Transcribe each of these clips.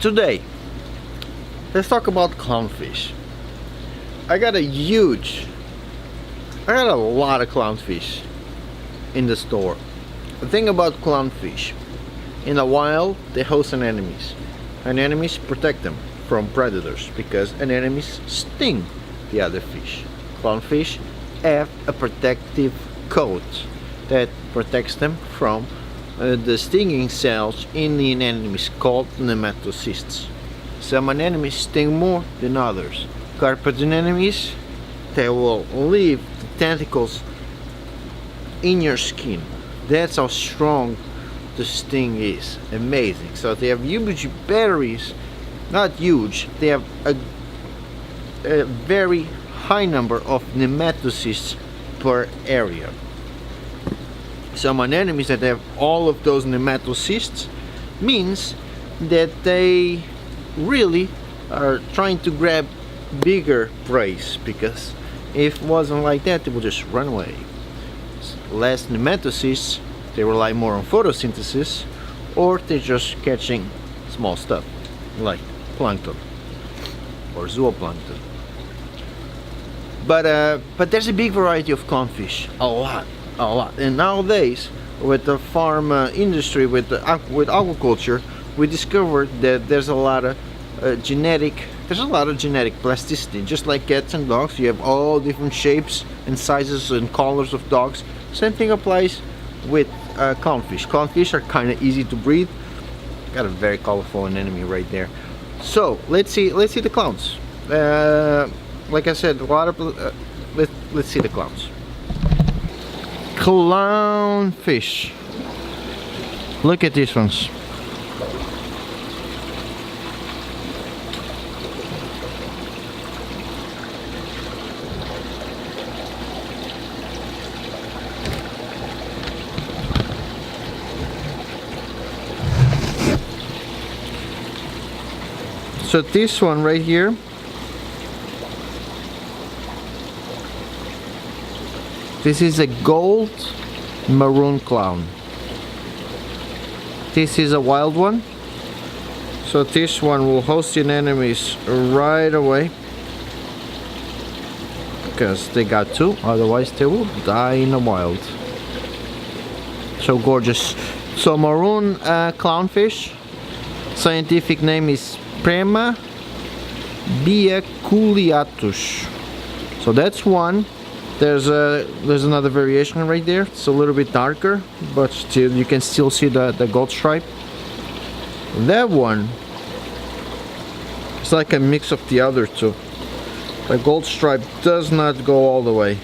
Today, let's talk about clownfish. I got a lot of clownfish in the store. The thing about clownfish, in the wild, they host anemones. Anemones protect them from predators because anemones sting the other fish. Clownfish have a protective coat that protects them from the stinging cells in the anemones called nematocysts. Some anemones sting more than others. Carpet anemones, they will leave the tentacles in your skin. That's how strong the sting is. Amazing. So they have huge batteries, not huge, they have a very high number of nematocysts per area. Some anemones that have all of those nematocysts means that they really are trying to grab bigger prey, because if it wasn't like that, they would just run away. Less nematocysts, they rely more on photosynthesis, or they're just catching small stuff like plankton or zooplankton. But there's a big variety of clownfish, a lot. And nowadays, with the farm industry, with aquaculture, we discovered that there's a lot of genetic plasticity. Just like cats and dogs, you have all different shapes and sizes and colors of dogs. Same thing applies with clownfish. Clownfish are kind of easy to breed. Got a very colorful anemone right there. So let's see the clowns. Like I said, a lot of let's see the clowns. Clownfish. Look at these ones. So this one right here, this is a gold maroon clown. This is a wild one. So this one will host the anemones right away because they got to, otherwise they will die in the wild. So gorgeous. So maroon clownfish, scientific name is Prema biaculeatus. So that's one. There's another variation right there. It's a little bit darker, but still you can still see the gold stripe. That one, it's like a mix of the other two. The gold stripe does not go all the way.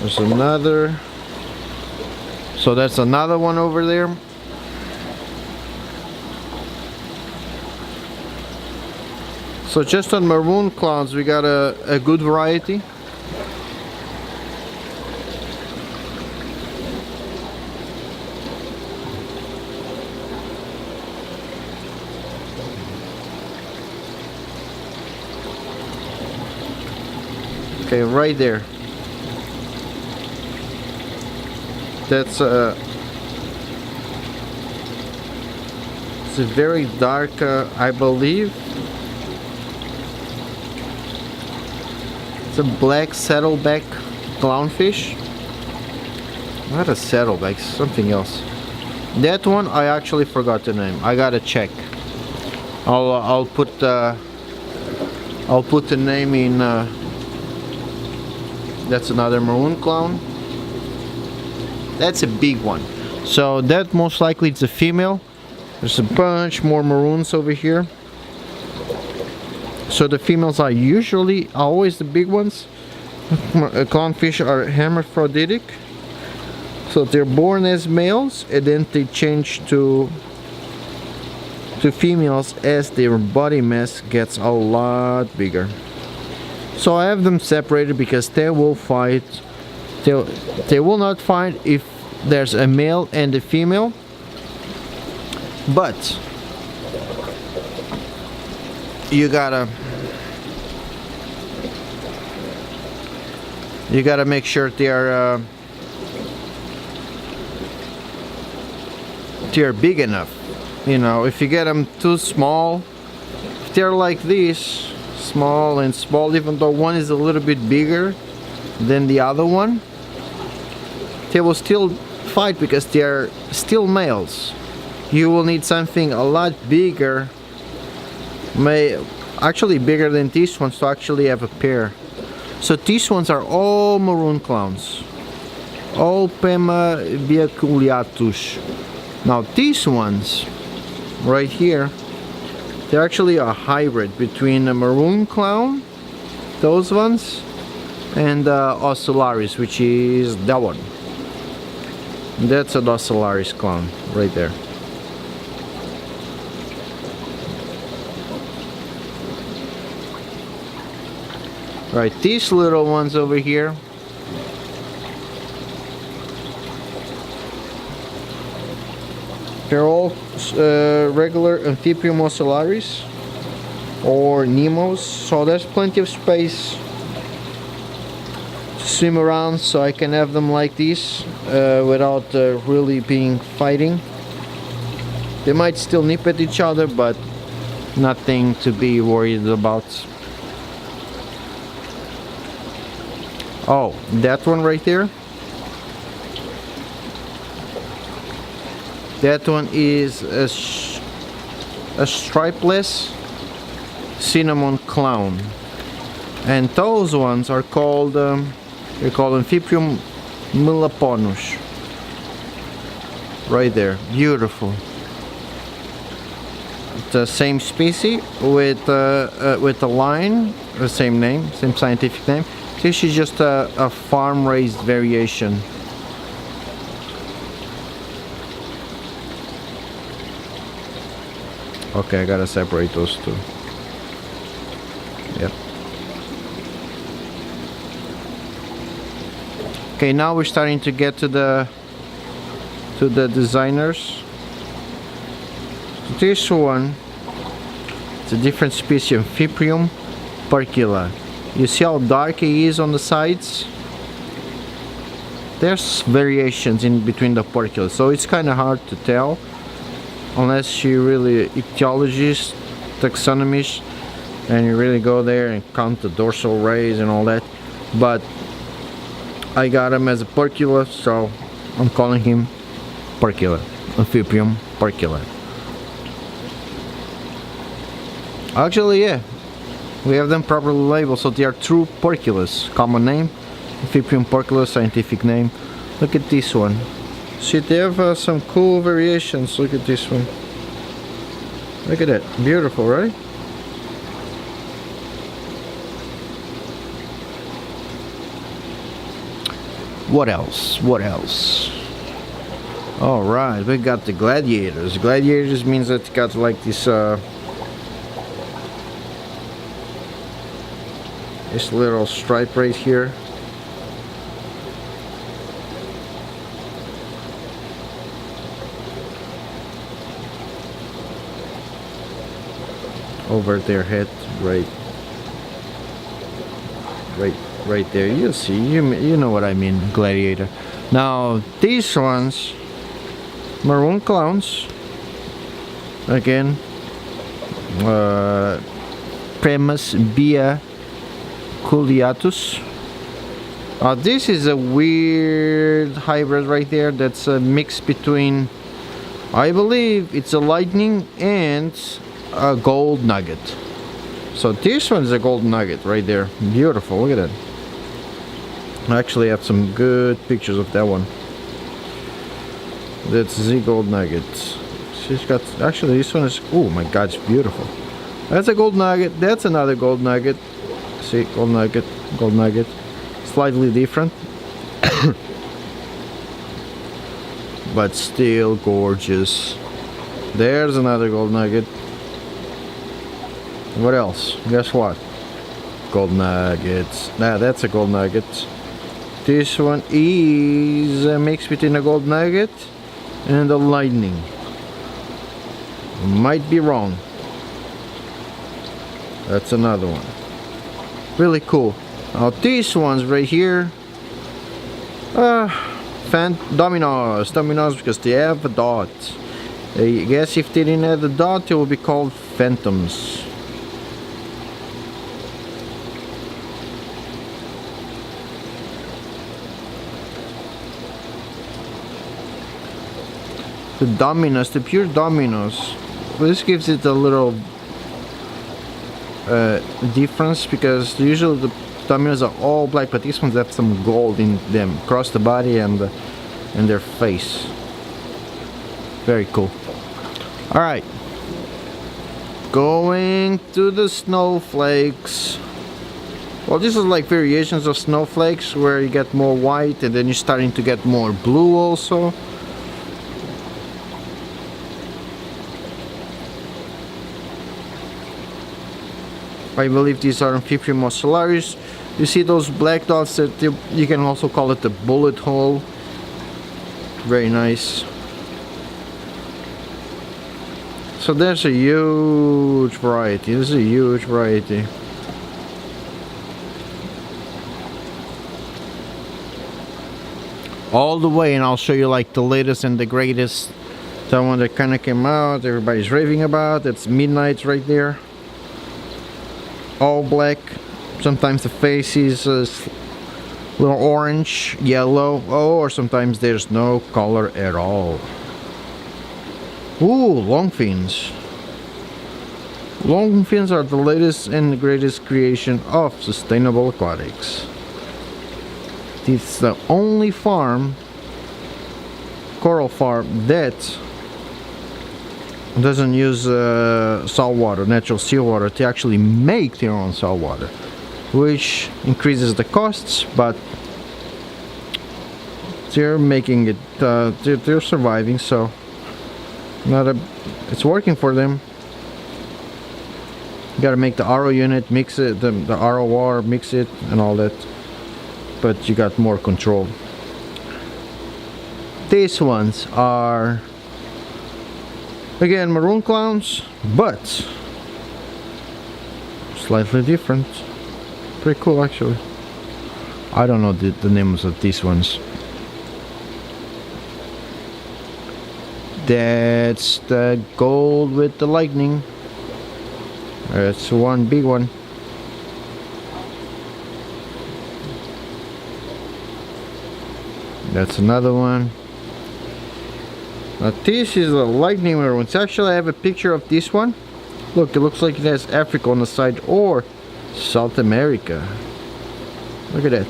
There's another. So that's another one over there. So just on maroon clowns, we got a good variety. Okay, right there. That's it's a very dark, I believe. It's a black saddleback clownfish. Not a saddleback, something else. That one I actually forgot the name. I gotta check. I'll put the name in. That's another maroon clown. That's a big one. So that most likely it's a female. There's a bunch more maroons over here. So the females are usually always the big ones. Clownfish are hermaphroditic. So they're born as males and then they change to females as their body mass gets a lot bigger. So I have them separated because they will fight. They will not fight if there's a male and a female, but you gotta make sure they are they're big enough. You know, if you get them too small, if they're like this, small and small, even though one is a little bit bigger than the other one, they will still fight because they are still males. You will need something a lot bigger, actually bigger than these ones, to actually have a pair. So these ones are all maroon clowns, all Pema biaculiatus. Now these ones right here, they're actually a hybrid between a maroon clown, those ones, and Ocellaris, which is that one. That's a Ocellaris clown right there. Right, these little ones over here, they're all regular Amphibium Ocellaris or Nemos, so there's plenty of space to swim around, so I can have them like this without really being fighting. They might still nip at each other, but nothing to be worried about. Oh, that one right there, that one is a stripeless cinnamon clown, and those ones are called they're called Amphibium melaponus. Right there, beautiful. The same species with a line, the same name, same scientific name. This is just a farm-raised variation. Okay, I gotta separate those two. Yep. Okay, now we're starting to get to the designers. This one, it's a different species, Amphibium parcula. You see how dark he is on the sides? There's variations in between the porculas, so it's kind of hard to tell unless you really ichthyologist, taxonomist, and you really go there and count the dorsal rays and all that. But I got him as a porcula, so I'm calling him parcula, Amphibium parcula. Actually, yeah, we have them properly labeled, so they are true porculas. Common name, Amphibium parcula, scientific name. Look at this one. See, they have some cool variations. Look at this one. Look at that, beautiful, right? What else? What else? All right, we got the gladiators. Gladiators means that it got like this this little stripe right here. Over their head, right there. You see, you know what I mean, gladiator. Now these ones, maroon clowns, again, Premus bia culiatus. This is a weird hybrid right there. That's a mix between, I believe it's a lightning and a gold nugget. So this one is a gold nugget right there. Beautiful, look at that. I actually have some good pictures of that one. That's the gold nugget. She's got, actually this one is, oh my god, it's beautiful. That's a gold nugget. That's another gold nugget. See, gold nugget, gold nugget. Slightly different. But still gorgeous. There's another gold nugget. What else? Guess what? Gold nuggets. Now that's a gold nugget. This one is a mix between a gold nugget and a lightning. Might be wrong. That's another one. Really cool. Now these ones right here, dominos because they have a dot. I guess if they didn't add the dot, it would be called phantoms. The dominos, the pure dominos. This gives it a little difference, because usually the dominos are all black, but these ones have some gold in them across the body and their face. Very cool. All right, going to the snowflakes. Well, this is like variations of snowflakes where you get more white and then you're starting to get more blue also. I believe these are Amphiprium ocellarius. You see those black dots that you can also call it the bullet hole. Very nice. So there's a huge variety. This is a huge variety. All the way, and I'll show you like the latest and the greatest. The one that kind of came out, everybody's raving about. It's Midnight right there. All black. Sometimes the face is a little orange, yellow, or sometimes there's no color at all. Ooh, longfins. Longfins are the latest and greatest creation of sustainable aquatics. It's the only farm, coral farm, that doesn't use salt water, natural seawater, to actually make their own salt water, which increases the costs, but they're making it, they're surviving, so it's working for them. You gotta make the RO unit, mix it, the RO water, mix it and all that, but you got more control. These ones are again maroon clowns, but slightly different. Pretty cool actually. I don't know the names of these ones. That's the gold with the lightning. That's one big one. That's another one. Now this is a lightning one. It's actually, I have a picture of this one. Look, it looks like it has Africa on the side, or South America. Look at that.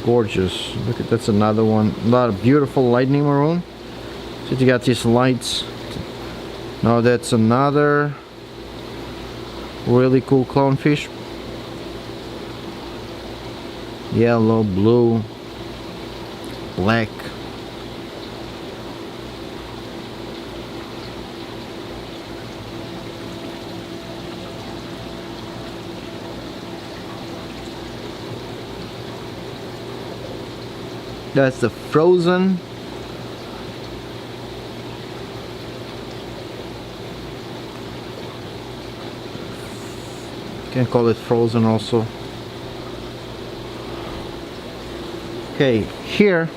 Gorgeous. Look at, that's another one. A lot of beautiful lightning maroon. So you got these lights. Now that's another really cool clownfish. Yellow, blue, black. That's the frozen. Can call it frozen also. Okay, here,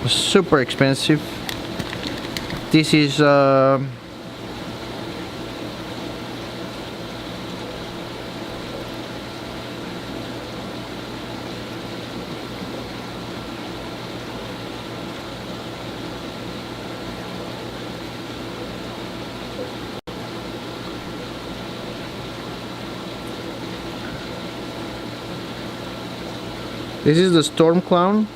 super expensive. This is this is the storm clown.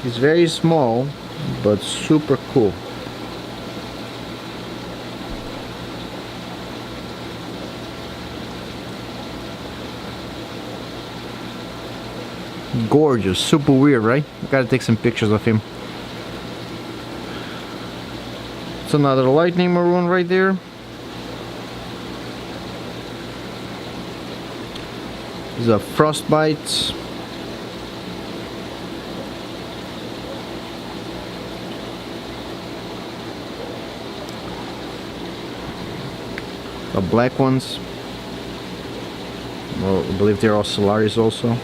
It's very small, but super cool. Gorgeous, super weird, right? Gotta take some pictures of him. It's another lightning maroon right there. These are frostbites. The black ones, well, I believe they're ocellaris also.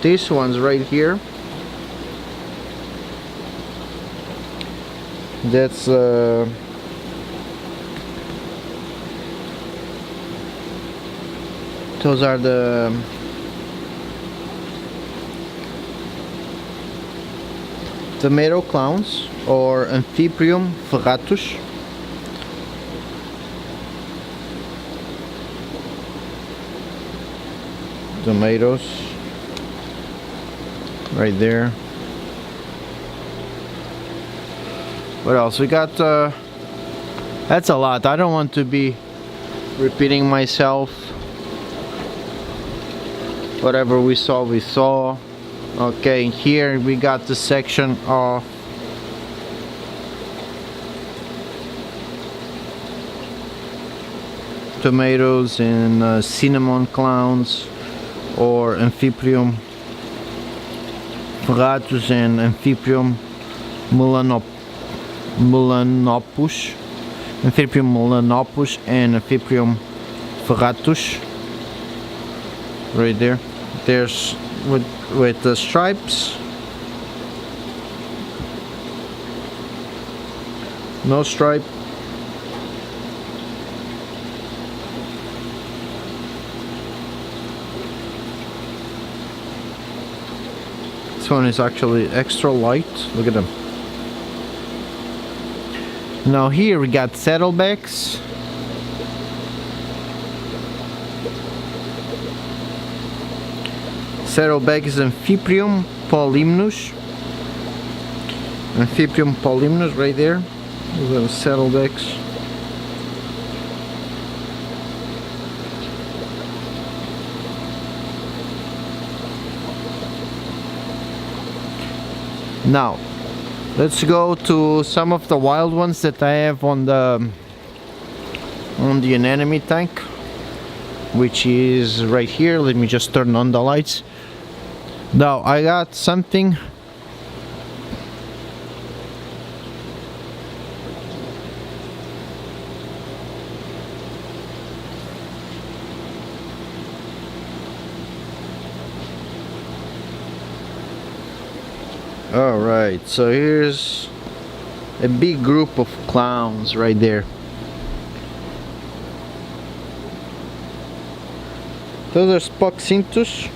These ones right here, that's those are the tomato clowns, or Amphiprium ferratus. Tomatoes right there. What else we got? That's a lot. I don't want to be repeating myself. Whatever we saw, we saw. Okay, here we got the section of tomatoes and cinnamon clowns, or Amphiprium ferratus and Amphiprium melanopus, Amphiprium melanopus and Amphiprium ferratus. Right there. There's with the stripes. No stripe. This one is actually extra light. Look at them. Now here we got saddlebacks. Saddleback is Amphiprium polymnus. Amphiprium polymnus right there. Those are the saddlebacks. Now, let's go to some of the wild ones that I have on the anemone tank, which is right here. Let me just turn on the lights. Now I got something. Alright, so here's a big group of clowns right there. Those are Spoxintus.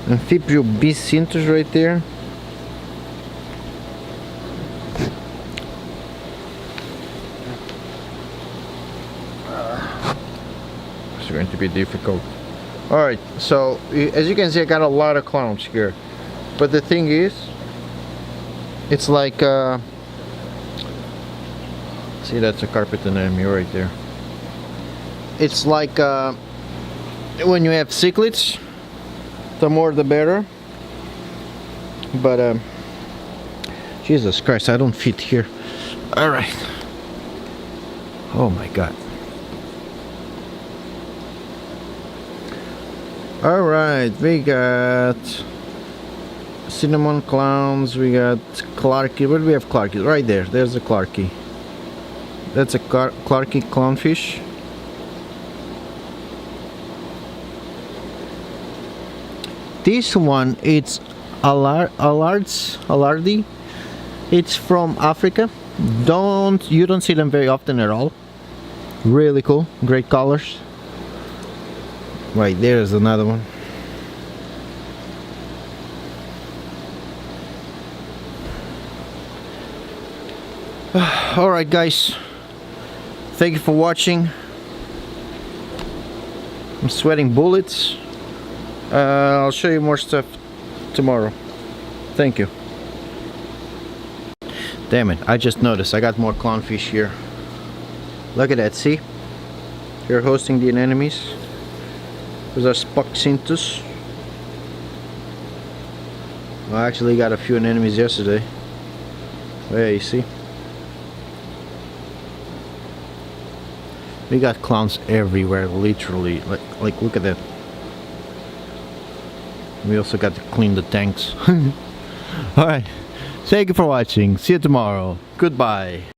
Amphiprium bicintus right there. It's going to be difficult. Alright, so as you can see, I got a lot of clowns here. But the thing is, it's like see, that's a carpet anemone right there. It's like when you have cichlids, the more the better. But Jesus Christ, I don't fit here. Alright. Oh my god. Alright, we got cinnamon clowns, we got Clarky. Where do we have Clarky? Right there, there's a Clarky. That's a Clarky clownfish. This one, it's Allardi. It's from Africa. You don't see them very often at all. Really cool, great colors. Right there's another one. Alright guys, thank you for watching. I'm sweating bullets. I'll show you more stuff tomorrow. Thank you. Damn it, I just noticed I got more clownfish here. Look at that, see? Here hosting the anemones. Those are Spoxintus. I actually got a few enemies yesterday. Yeah, you see? We got clowns everywhere, literally. Like look at that. We also got to clean the tanks. Alright. Thank you for watching. See you tomorrow. Goodbye.